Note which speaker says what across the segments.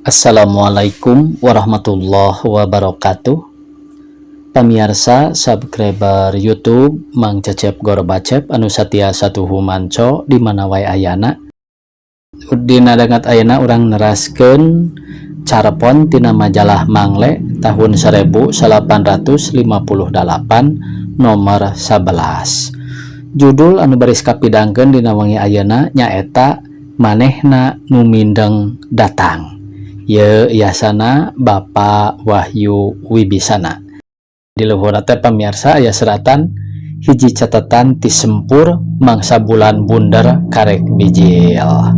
Speaker 1: Assalamualaikum warahmatullahi wabarakatuh. Pamirsa subscriber YouTube Mang Cecep Gorbacep anu satia satuhu manco di mana wae ayana. Dina dangat ayana urang neraskeun carpon tina majalah Mangle tahun 1858 nomor 11. Judul anu baris kapidangkeun dina wengi ayana nyaeta Manehna Nu Mindeng Datang. Ye yasana Bapak Wahyu Wibisana. Di luhurna teh pamirsa aya seratan hiji catatan ti sempur mangsa bulan bundar karek bijil.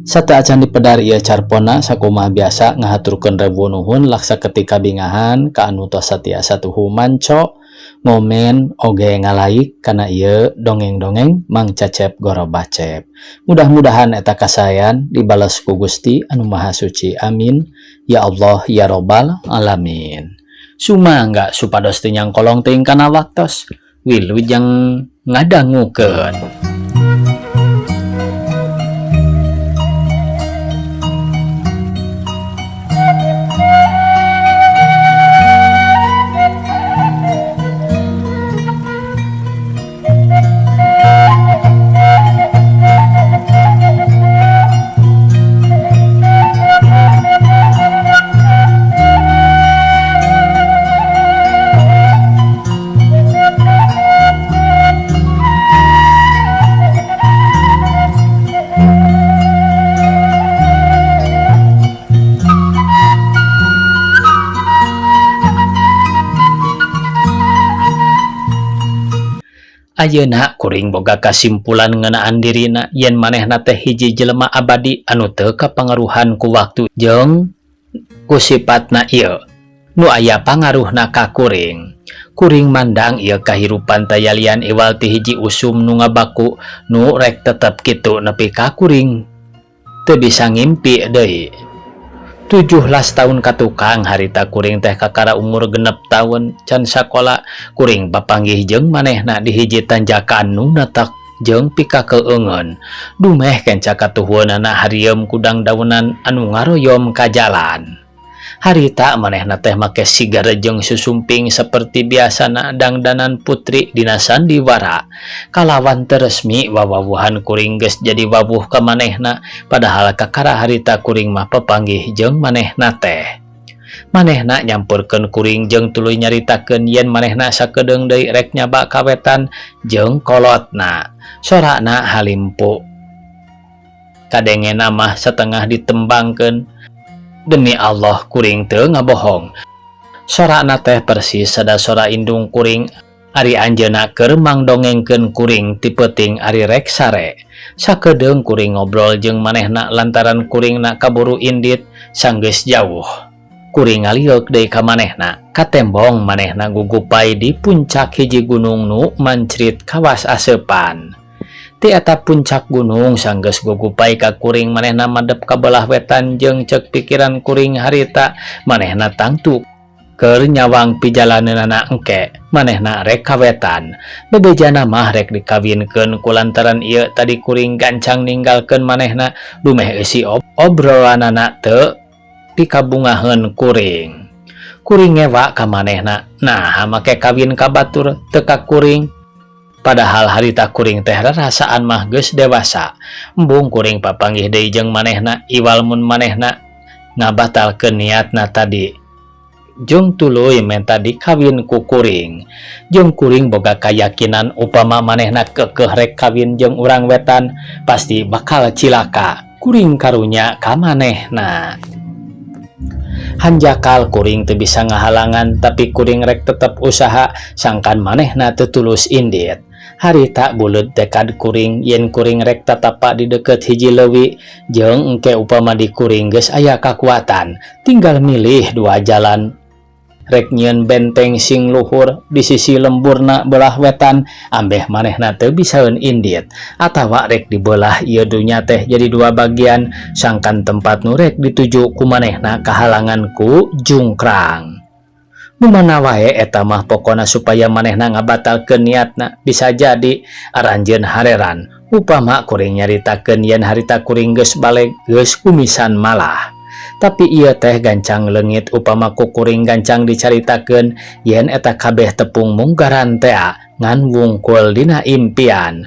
Speaker 1: Sata acan dipedar ieu carpona sakumaha biasa ngahaturkeun rebu nuhun laksa ketika bingahan ka anu tos satia satuhu manco ngomen oge ngalaik kana ieu dongeng-dongeng Mang Cecep Gorbacep. Mudah-mudahan eta kasayan dibales ku Gusti anu Maha Suci. Amin ya Allah ya Robbal alamin. Sumangga supados teu nyangkolong teuing kana waktos wilujeng ngadangukeun. Ayeuna kuring boga kasimpulan ngeunaan dirina yen manehna teh hiji jelema abadi anu teu kapangaruhan ku waktu jeung ku sifatna ieu nu aya pangaruhna ka kuring. Kuring mandang ieu kahirupan tayalian iwal ti hiji usum nu ngabaku nu rek tetep kitu nepi ka kuring teu bisa ngimpi deui. 17 tahun katukang harita kuring teh kakara umur 6 tahun can sakola kuring papanggih jeung manehna di hiji tanjakan nu netek jeung pikakeungeun dumeh kenca katuhueunana harieum kudang daunan anu ngaroyom ka jalan. Harita manehna teh make sigar jeung susumping seperti biasana dangdanan putri dina sandiwara. Kalawan teu resmi wawawuhan kuring geus jadi wawuh ka manehna padahal kakara harita kuring mah papanggih jeung manehna teh. Manehna nyampurkeun kuring jeung tuluy nyaritakeun yen manehna sakedeung deui rek nyaba kawetan jeung kolotna. Sorana halimpu. Kadengena mah setengah ditembangkeun. Demi Allah kuring teu ngabohong. Sorana teh persis sada sora indung kuring ari anjeunna keur mangdongengkeun kuring ti peuting ari rek sare. Sakedeung kuring ngobrol jeung manehna lantaran kuringna kaburu indit sanggeus jauh. Kuring ngalieuk deui ka manehna. Katembong manehna gugupay di puncak hiji gunung nu mancrit kawas aseupan. Ti eta puncak gunung sanggeus gugupay ka kuring manehna madep ka belah wetan jeung ceuk pikiran kuring harita manehna tangtu keur nyawang pijalaneunana engke manehna rek ka wetan. Bebejana mah rek dikawinkeun kulantaran ieu tadi kuring gancang ninggalkeun manehna dumeh eusi obrolanana teu pikabungaheun kuring. Kuring ngewa ka manehna nah make kawin ka batur teu ka kuring. Padahal harita kuring teh rasaan mah geus dewasa. Embung kuring papanggih deui jeung manehna iwal mun manehna ngabatalkeun niatna tadi. Jeung tuluy menta dikawin ku kuring. Jeung kuring boga kayakinan upama manehna keukeuh rek kawin jeung urang wetan pasti bakal cilaka. Kuring karunya ka manehna. Hanjakal kuring teu bisa ngahalangan tapi kuring rek tetep usaha sangkan manehna teu tulus indit. Harita buleud tekad kuring yen kuring rek tatapa di deukeut hiji leuwih jeung engke upama di kuring geus aya kakuatan tinggal milih dua jalan rek nyieun benteng sing luhur di sisi lemburna belah wetan ambeh manehna teu bisaeun indit atawa rek dibelah ieu dunya teh jadi dua bagian sangkan tempat nu rek dituju ku manehna kahalangan ku jungkrang. Nu mana wae eta mah pokona supaya manehna ngabatalkeun niatna bisa jadi aranjeun hareran upama kuring nyaritakeun yen harita kuring geus balik geus kumisan malah Tapi ieu teh gancang leungit upama ku kuring gancang dicaritakeun yen eta kabeh tepung munggaran teh ngan wungkul dina impian.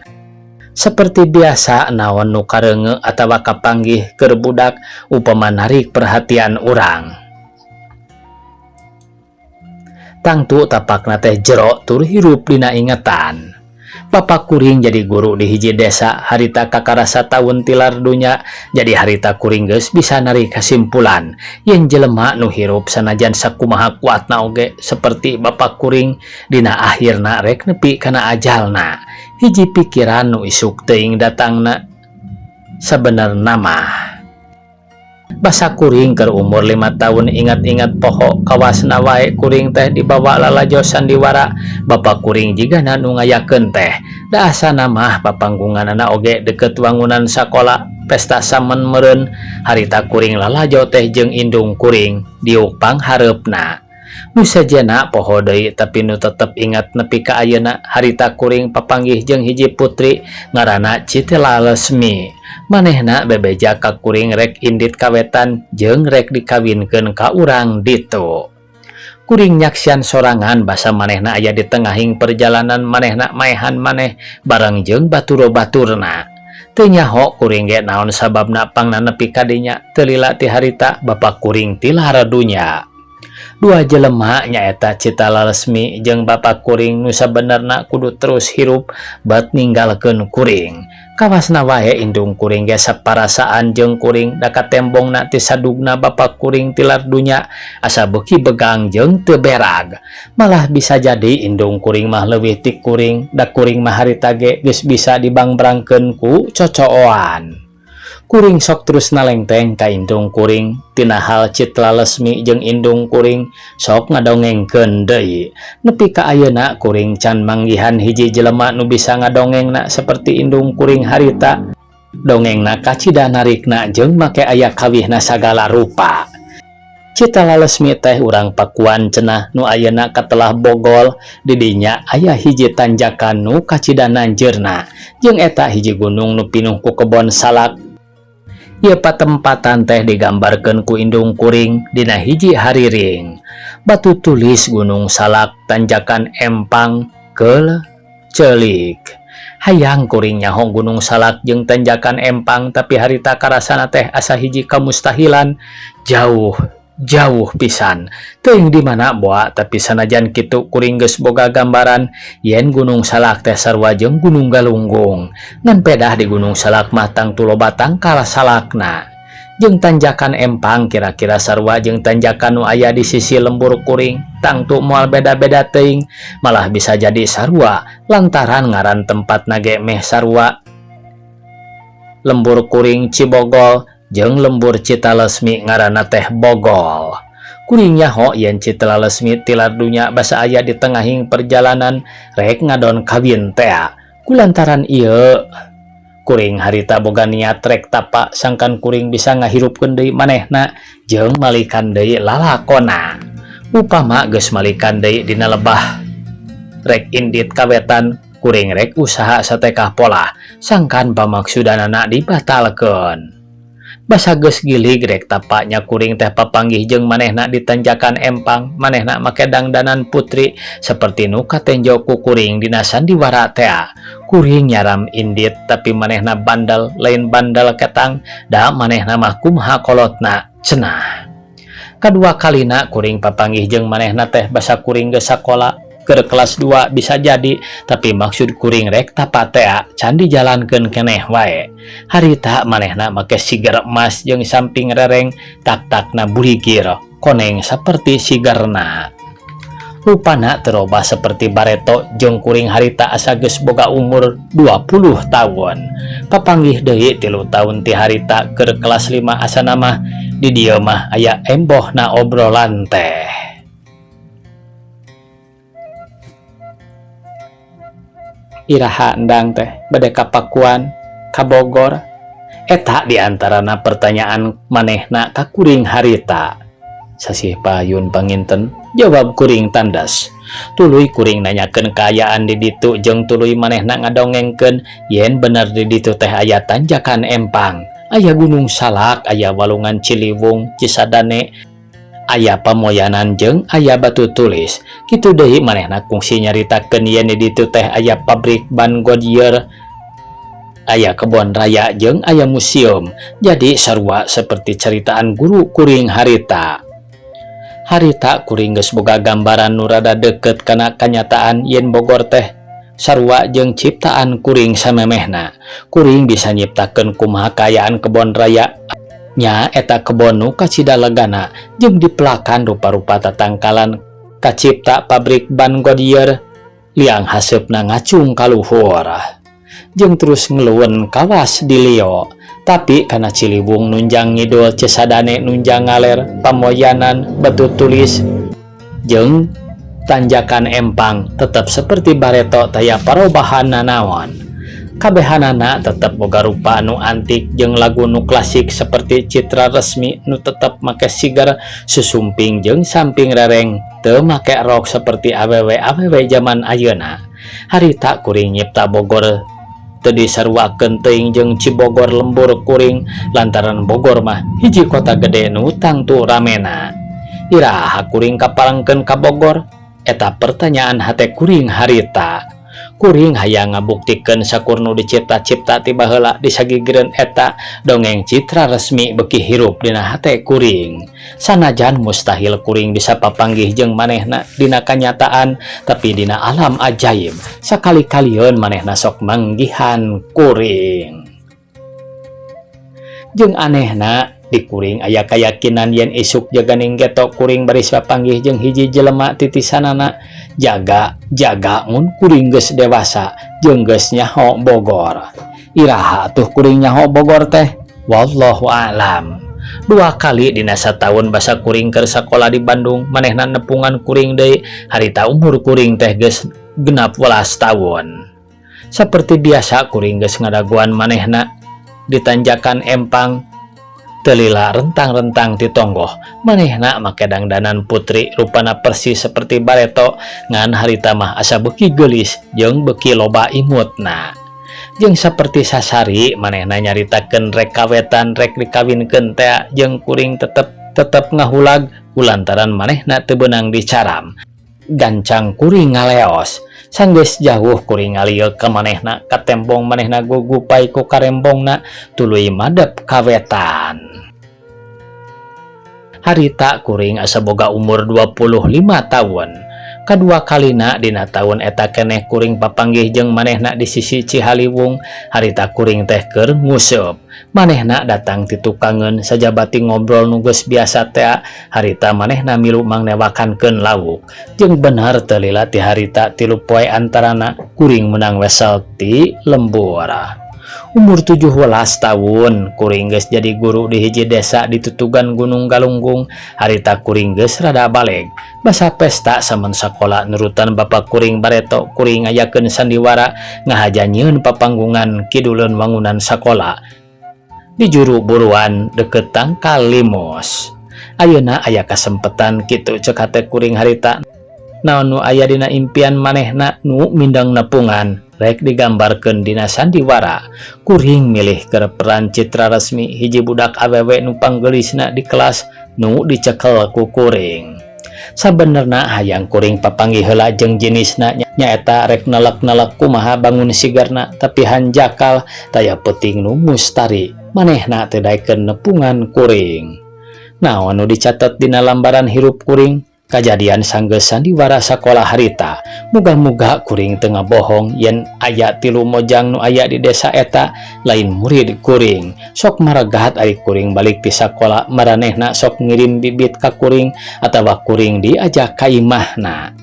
Speaker 1: Seperti biasa naon nu kareunge atawa kapanggih keur budak upama narik perhatian urang. Tangtu tapakna teh jero tur hirup dina ingetan. Bapak kuring jadi guru di hiji desa harita kakarasa tahun tilar dunya, jadi harita kuring geus bisa narik kesimpulan yen jelema nu hirup sanajan sakumaha kuatna oge seperti bapak kuring dina akhirna rek nepi kana ajalna. Hiji pikiran nu isuk teuing datangna sabenerna mah basa kuring keur umur 5 tahun ingat-ingat poho kawasna wae kuring teh dibawa lalajo sandiwara bapak kuring jigana nu ngayakeun teh da asana mah papanggunganana oge deket wangunan sakola pesta samen meureun harita kuring lalajo teh jeung indung kuring diuk panghareupna. Nu sajana poho deui tapi nu tetep ingat nepi ka ayeuna harita kuring papanggih jeung hiji putri ngaranna Citela Lesmi. Manehna bebeja ka kuring rek indit kawetan jeung rek dikawinkeun ka urang ditu. Kuring nyaksian sorangan basa manehna aya di tengahing perjalanan manehna maehan maneh bareng jeung batur-baturna. Teu nyaho kuring ge naon sababna pangna nepi ka dinya teu lila ti harita bapak kuring tilar dunya. Dua jelema nyaeta Citela Lesmi jeung bapak kuring nu sabenerna kudu terus hirup bat ninggalkeun kuring. Kawasna wae indung kuring ge saparasaan jeung kuring da katembongna ti sadugna bapak kuring tilar dunya asa beuki begang jeung teu berag. Malah bisa jadi indung kuring mah leuwih ti kuring da kuring mah harita ge geus bisa dibangbrangkeun ku cocooan. Kuring sok terus nalengteng ka indung kuring tina hal Citela Lesmi jeung indung kuring sok ngadongengkeun deui. Nepi ka ayeuna kuring can manggihan hiji jelema nu bisa ngadongengna seperti indung kuring harita. Dongengna kacida narikna jeung make aya kawihna sagala rupa. Citela Lesmi teh urang Pakuan cenah nu ayeuna katelah Bogol di dinya aya hiji tanjakan nu kacidana jeurna jeung eta hiji gunung nu pinuh ku kebon salak. Ieu patempatan teh digambarkeun ku indung kuring dina hiji hariring. Batu tulis Gunung Salak tanjakan empang keul ceulik. Hayang kuring nyaho Gunung Salak jeung tanjakan empang tapi harita karasana teh asa hiji kamustahilan jauh pisan. Teuing di mana boa tapi sanajan kitu kuring geus boga gambaran yen Gunung Salak teh sarua jeung Gunung Galunggung. Ngan pedah di Gunung Salak mah tangtu lobatang kala salakna. Jeung tanjakan empang kira-kira sarua jeung tanjakan nu aya di sisi lembur kuring tangtu moal beda-beda teuing malah bisa jadi sarua lantaran ngaran tempatna ge meh sarua. Lembur kuring Cibogol jeung lembur Citela Lesmi ngaranna teh Bogol. Kuring nyaho yen Citela Lesmi tilar dunya basa aya di tengahing perjalanan rek ngadon kawin teh. Kulantaran ieu kuring harita boga niat rek tapa sangkan kuring bisa ngahirupkeun deui manehna jeung malikan deui lalakonna. Upama geus malikan deui dina lebah rek indit kawetan kuring rek usaha satekah pola sangkan pamaksudanana dibatalkeun. Basa geus gilig rek tapanya kuring teh papanggih jeung manehna di tanjakan empang manehna make dangdanan putri seperti nu katenjo ku kuring dina sandiwara teh. Kuring nyaram indit tapi manehna bandel lain bandel ketang da manehna mah kumaha kolotna cenah. Kadua kalina kuring papanggih jeung manehna teh basa kuring geus sakola keur kelas 2 bisa jadi tapi maksud kuring rek tapa teh can dijalankeun keneh wae. Harita manehna make sigar emas jeung samping rereng tak-takna burigir koneng saperti sigarna. Rupana terobah seperti bareto jeung kuring harita asa geus boga umur 20 tahun. Papanggih deui 3 tahun ti harita keur kelas 5 asana mah di dieu mah aya embohna obrolan teh. Iraha endang teh bade ka Pakuan ka Bogor eta diantarana pertanyaan manehna ka kuring harita. Sasih payun panginten jawab kuring tandas. Tuluy kuring nanyakeun kaayaan di ditu jeung tuluy manehna ngadongengkeun yen bener di ditu teh aya tanjakan empang aya Gunung Salak, aya Walungan Ciliwung, Cisadane, aya pamoyanan jeung aya Batu Tulis. Kitu deui manehna kungsi nyaritakeun yen di ditu teh aya pabrik ban Goodyear, aya kebon raya jeung aya museum. Jadi sarua seperti ceritaan guru kuring harita. Harita kuring geus boga gambaran nu rada deukeut kana kanyataan yen Bogor teh sarua jeung ciptaan kuring samemehna. Kuring bisa nyiptakeun kumaha kaayaan kebon raya nya eta kebon nu kacidalegana jeung dipelakan rupa-rupa tatangkalan kacipta pabrik ban Goodyear liang haseupna ngacung ka luhur jeung terus nglueun kawas di lieu. Tapi kana Ciliwung nunjang ngidul, Cisadane nunjang ngaler, pamoyanan, Batu Tulis jeung tanjakan empang tetap seperti bareto taya parobahan nanaon. Kabehanana tetap boga rupa nu antik jeung lagu nu klasik seperti Citra Resmi nu tetap make sigar susumping jeung samping rereng teu make rok seperti awewe zaman ayeuna. Harita kuring nyipta Bogor teu disaruakeun teuing jeung Cibogor lembur kuring lantaran Bogor mah hiji kota gede nu tangtu ramena. Iraha kuring kapalengkeun ka Bogor? Eta pertanyaan hate kuring harita. Kuring hayang ngabuktikeun sakur nu dicipta-cipta ti baheula di sagigireun eta dongeng Citra Resmi beuki hirup dina hate kuring. Sanajan mustahil kuring bisa papanggih jeung manehna dina kanyataan, tapi dina alam ajaib sakali-kalieun manehna sok manggihan kuring. Jeung anehna di kuring aya kayakinan yen isuk jaganing geto kuring baris papanggih jeung hiji jelema titisanana, jaga mun kuring geus dewasa jeung geus nyaho Bogor. Iraha atuh kuring nyaho Bogor teh? Wallahu a'lam. 2 kali dina sataun basa kuring keur sakola di Bandung, manehna nepungan kuring deui harita umur kuring teh geus 16 tahun. Saperti biasa kuring geus ngadaguan manehna di tanjakan empang. Telila rentang-rentang ti tonggoh, manehna make dangdanan putri rupana persis seperti bareto, ngan harita mah asa beuki geulis jeung beuki loba imutna. Jeung saperti sasari manehna nyaritakeun rek kawetan rek dikawinkeun teh jeung kuring tetep ngahulag kulantaran manehna teu beunang dicaram. Gancang kuring ngaleos. Sanggeus jauh kuring ngalieu ka manehna, katembong manehna gugupay ku karembongna tuluy madep kawetan. Harita kuring asa boga umur 25 tahun. Kadua kalina dina tahun eta keneh kuring papanggih jeung manehna di sisi Cihaliwung. Harita kuring teh keur nguseup. Manehna datang ti tukangeun sajabati ngobrol nu geus biasa teh. Harita manehna milu mangnewakankeun lauk. Jeung bener teu lila ti harita 3 poe antarana kuring meunang wesel ti lembur. Umur 17 tahun kuring geus jadi guru di hiji desa di tutugan Gunung Galunggung. Harita kuring geus rada baleg. Basa pesta samun sakola nurutan bapak kuring bareto kuring ngayakeun sandiwara ngahajanyieun papanggungan kiduleun wangunan sakola di juru buruan deket Tangkal Limus. Ayeuna aya kasempetan kitu ceuk hate kuring harita. Naon nu aya dina impian manehna nu mindeng nepungan rek digambarkeun dina sandiwara. Kuring milih keur peran Citra Resmi, hiji budak awewe nu panggeulisna di kelas nu dicekel ku kuring. Sabenerna hayang kuring papanggih heula jeung jenisna nyaeta rek nelek-nelek kumaha bangun sigarna, tapi hanjakal taya peuting nu mustari manehna teu daekeun nepungan kuring. Naon nu dicatet dina lambaran hirup kuring? Kajadian sanggeus sandiwara sakola harita. Muga-muga kuring teu ngabohong yen aya 3 mojang nu aya di desa eta lain murid kuring. Sok maregat ari kuring balik ti sakola, maranehna sok ngirim bibit ka kuring atawa kuring diajak ka imahna.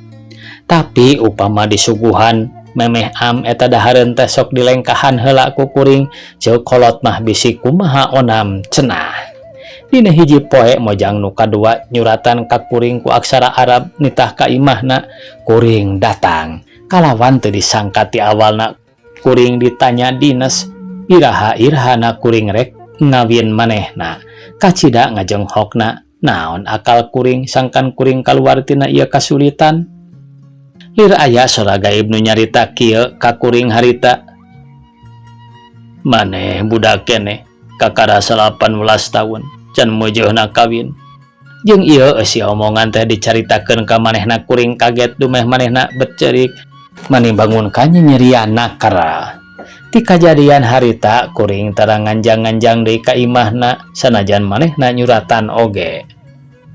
Speaker 1: Tapi upama disuguhan memeh am eta dahareun teh sok dilengkahan heula ku kuring, ceuk kolot mah bisi kumaha onam cenah. Dina hiji poe mojang nu kadua nyuratan ka kuring ku aksara Arab nitah ka imahna. Kuring datang kalawan teu disangka ti awalna kuring ditanya dines. Iraha-irahana kuring rek ngawin manehna. Kacida ngajenghokna naon akal kuring sangkan kuring kaluar tina ieu kasulitan. Lir aya sora gaib nu nyarita kieu ka kuring harita. Maneh budak keneh kakara 18 tahun can mujeuhna kawin. Jeung ieu si omongan teh dicaritakeun ka manehna kuring kaget dumeh manehna becerik mani bangun ka nyeriana kara. Ti kajadian harita kuring tara nganjang-nganjang deui ka imahna sanajan manehna nyuratan oge.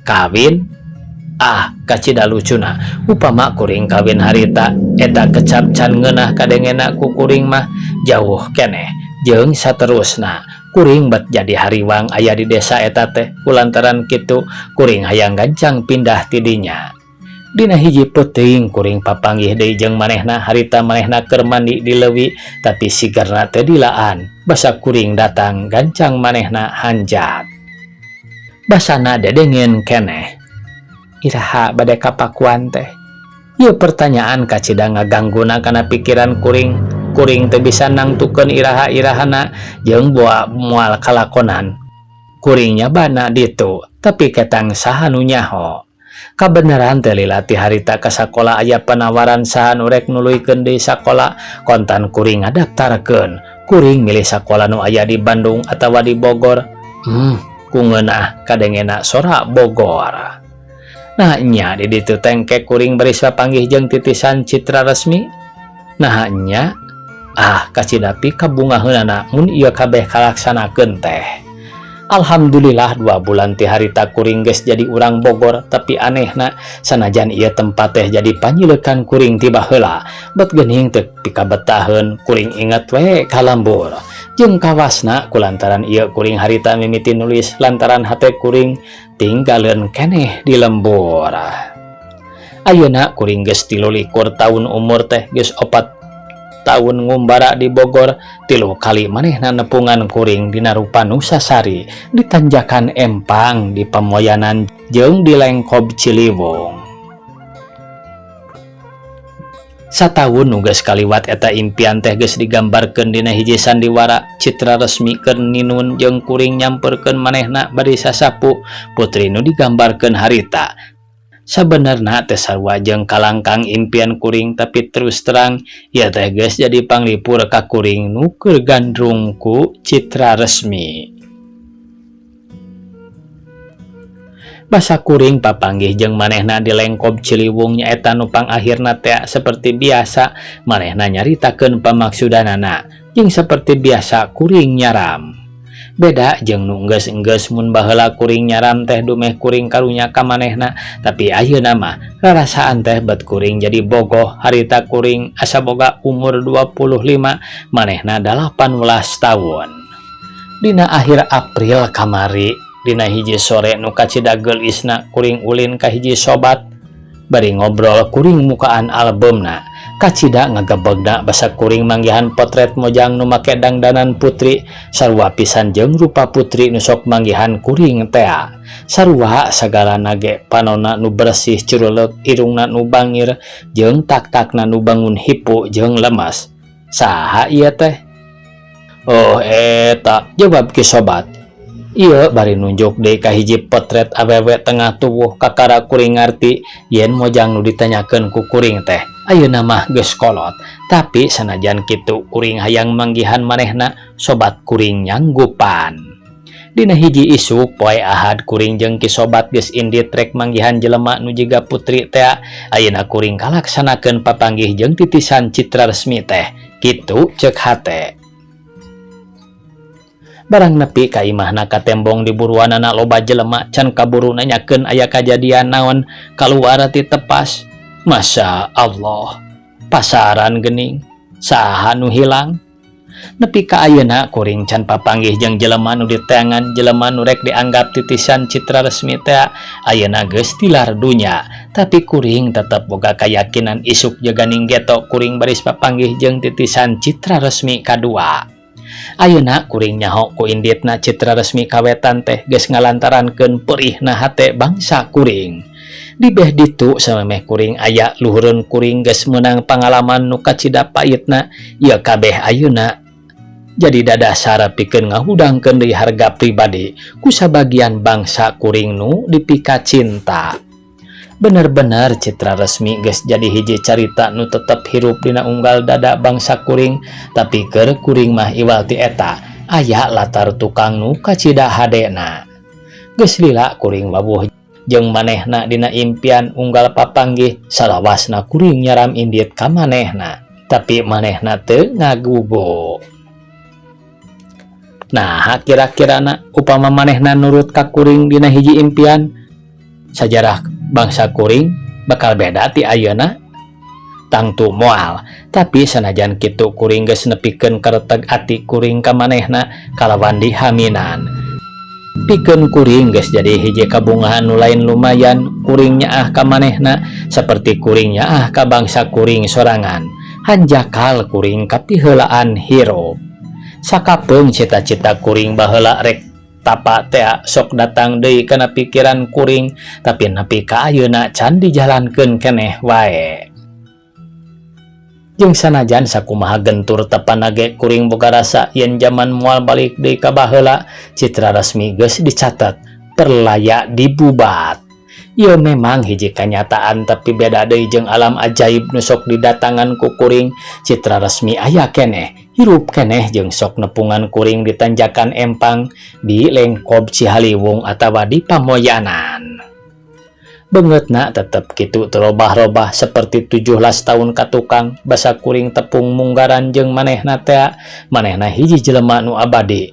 Speaker 1: Kawin? Ah, kacida lucuna. Upama kuring kawin harita eta kecap can ngeunah kadengena ku kuring mah jauh keneh. Jeung saterusna kuring bet jadi hariwang aya di desa eta teh kulantaran kitu kuring hayang gancang pindah ti dinya. Dina hiji peuting kuring papanggih deui jeung manehna harita manehna keur mandi di leuwi tapi sigarna teh dilaan basa kuring datang gancang manehna hanjat. Basana dedengeun keneh. Iraha bade kapakuan teh? Ieu pertanyaan kacida ngagangguna kana pikiran kuring. Kuring teu bisa nangtukeun iraha-irahana jeung boa moal kalakonan. Kuring nyabana ditu, tapi ketang saha nu nyaho. Kabeneran teh lila ti harita ka sakola aya penawaran saha nu rek nuluykeun deui sakola, kontan kuring ngadaftarkeun. Kuring milih sakola nu aya di Bandung atawa di Bogor. Ku ngeunah kadengena sora Bogor. Nah nya di ditu tengke kuring bari sapanggih jeung titisan citra resmi. Nah nya kacidapi kabungaheunana mun ieu kabeh kalaksanakeun teh. Alhamdulillah 2 bulan ti harita kuring geus jadi urang Bogor, tapi anehna sanajan ieu tempat teh jadi panyileukan kuring ti baheula, bet geuning teu pikabetaheun kuring inget we ka lembur. Jeung kawasna kulantaran ieu kuring harita mimiti nulis lantaran hate kuring tinggaleun keneh di lembur. Ayeuna kuring geus 23 tahun umur teh geus 4 tahun ngumbara di Bogor, 3 kali manehna nepungan kuring dina rupa nu sasari di Tanjakan Empang, di Pamoyanan jeung di Lengkob Ciliwung. Satahun nu geus kaliwat eta impian teh geus digambarkeun dina hiji sandiwara citra resmi keur ninun jeung kuring nyamperkeun manehna bari sasapu putri nu digambarkeun harita. Sabenerna teh sarua jeung kalangkang impian kuring, tapi terus terang ieu teh geus jadi panglipur ka kuring nu keur gandrung ku citra resmi. Basa kuring papanggih jeung manehna di Lengkob Ciliwung nyaeta nu pangakhirna teh seperti biasa manehna nyaritakeun pamaksudanana jeung seperti biasa kuring nyaram. Beda jeung nu enggeus-enggeus mun baheula kuring nyaram teh dumeh kuring karunya ka manehna, tapi ayeuna mah rarasaan teh bet kuring jadi bogoh harita kuring asa boga umur 25 manehna 18 tahun. Dina akhir April kamari dina hiji sore nu kacida geulisna kuring ulin ka hiji sobat bari ngobrol kuring mukaan albumna. Kacida ngagebegna basa kuring manggihan potret mojang nu make dangdanan putri sarua pisan jeung rupa putri nu sok manggihan kuring teh. Sarua sagalana ge panonna nu bersih curuleuk, irungna nu bangir jeung tak-takna nu bangun hipu jeung lemes. Saha ieu teh? Oh eta, jawab ki sobat. Ieu bari nunjuk deui ka hiji potret awewe tengah tubuh kakara kuring ngarti yen mojang nu ditanyakeun ku kuring teh ayeuna mah geus kolot, tapi sanajan kitu kuring hayang manggihan manehna sobat kuring nyanggupan. Dina hiji isuk poe Ahad kuring jeung ki sobat geus indit rek manggihan jelema nu jiga putri teh. Ayeuna kuring kalaksanakeun papanggih jeung titisan citra resmi teh, kitu ceuk hate. Barang nepi ka imahna ka tembong di buruanana loba jelema can kaburu nanyakeun aya kajadian naon kaluar ti tepas. Masya Allah, pasaran geuning, saha nu hilang? Nepi ka ayeuna kuring can papanggih jeung jelema nu diteangan jelema nu rek dianggap titisan citra resmi teh ayeuna geus tilar dunya, tapi kuring tetep boga kayakinan isuk jaganing geto kuring baris papanggih jeung titisan citra resmi kadua. Ayeuna kuring nyaho ku inditna citra resmi kawetan teh geus ngalantarankeun perihna hate bangsa kuring. Dibeh ditu samemeh kuring aya luhureun kuring geus meunang pangalaman nu kacida payitna, ieu kabeh ayeuna jadi dadasar pikeun ngahudangkeun deui harga pribadi ku sabagian bangsa kuring nu dipika cinta. Bener-bener citra resmi geus jadi hiji carita nu tetep hirup dina unggal dada bangsa kuring, tapi keur kuring mah iwal ti eta aya latar tukang nu kacida hadena. Geus lila kuring babuh jeung manehna dina impian unggal papanggih salawasna kuring nyaram indit ka manehna, tapi manehna teu ngagugo. Nah, kira-kirana upama manehna nurut ka kuring dina hiji impian, sajarah bangsa kuring bakal beda ti ayeuna? Tangtu moal, tapi sanajan kitu kuring geus nepikeun kareteg ati kuring ka manehna kalawan dihaminan. Pikeun kuring geus jadi hiji kabungahan nu lain lumayan kuring nyaah ka manehna saperti kuring nyaah ka bangsa kuring sorangan. Hanjakal kuring kapiheulaan hirup. Sakapeung cita-cita kuring baheula rek tapa tea sok datang deui kana pikiran kuring, tapi nepi ka ayeuna can dijalankeun keneh wae. Jeung sanajan sakumaha gentur tepana ge kuring boga rasa yen zaman moal balik deui ka baheula, Citra Resmi geus dicatet perlaya dibubat. Ieu memang hiji kanyataan, tapi beda deui jeung alam ajaib nu sok didatangan ku kuring. Citra Resmi aya keneh, hirup keneh jeung sok nepungan kuring di tanjakan empang, di Lengkob Cihaliwung atawa di Pamoyanan. Beungeutna tetep kitu terobah-robah seperti 17 tahun ka tukang, basa kuring tepung munggaran jeung manehna tea, manehna hiji jelema nu abadi,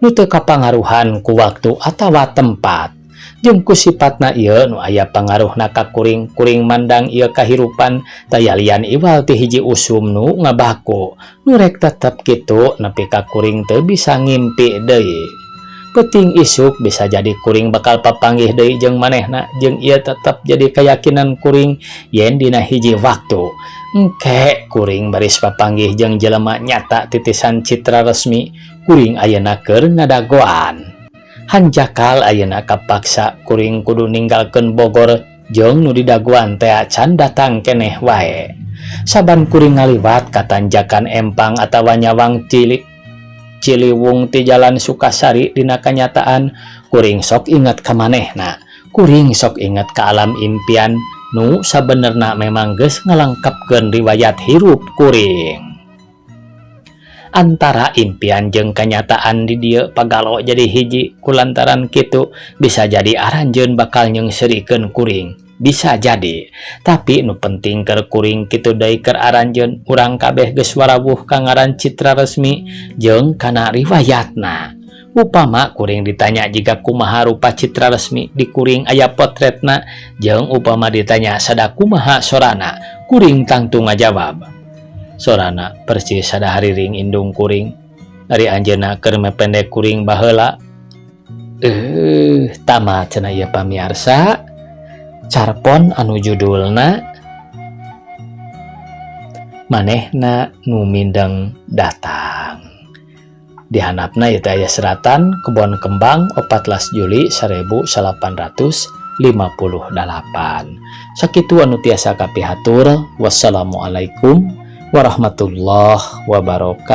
Speaker 1: nu teu kapangaruhan ku waktu atawa tempat. Jeung ku sifatna ieu nu aya pangaruhna ka kuring, kuring mandang ieu kahirupan taya lian iwal ti hiji usum nu ngabaku, nu rek tetep kitu nepi ka kuring teu bisa ngimpi deui. Peuting isuk bisa jadi kuring bakal papanggih deui jeung manehna, jeung ieu tetep jadi keyakinan kuring yen dina hiji waktu engke kuring baris papanggih jeung jelema nyata titisan Citra Resmi, kuring ayeuna keur ngadagoan. Hanjakal ayeuna kapaksa kuring kudu ninggalkeun Bogor jeung nu didagoan teh can datang keneh wae. Saban kuring ngaliwat ka tanjakan empang atawa nyawang Ciliwung ti Jalan Sukasari dina kanyataan, kuring sok inget ka manehna, kuring sok inget ka alam impian nu sabenerna memang geus ngalengkapkeun riwayat hirup kuring. Antara impian jeung kanyataan di dieu pagalo jadi hiji, kulantaran kitu bisa jadi aranjeun bakal nyengserikeun kuring, bisa jadi. Tapi nu penting keur kuring kitu deui keur aranjeun, urang kabeh geus warawuh ka ngaran Citra Resmi jeung kana riwayatna. Upama kuring ditanya jika kumaha rupa Citra Resmi, di kuring aya potretna, jeung upama ditanya sada kumaha sorana, kuring tangtu ngajawab. Sorana persis sada hariring indung kuring, ari anjeunna keur mependek kuring baheula. Tamat cenah ieu pamiarsa carpon anu judulna Manehna Nu Mindeng Datang. Di handapna ieu teh aya seratan Kebon Kembang 14 Juli 1858. Sakitu anu tiasa kapihatur. Wassalamualaikum warahmatullahi wabarakatuh.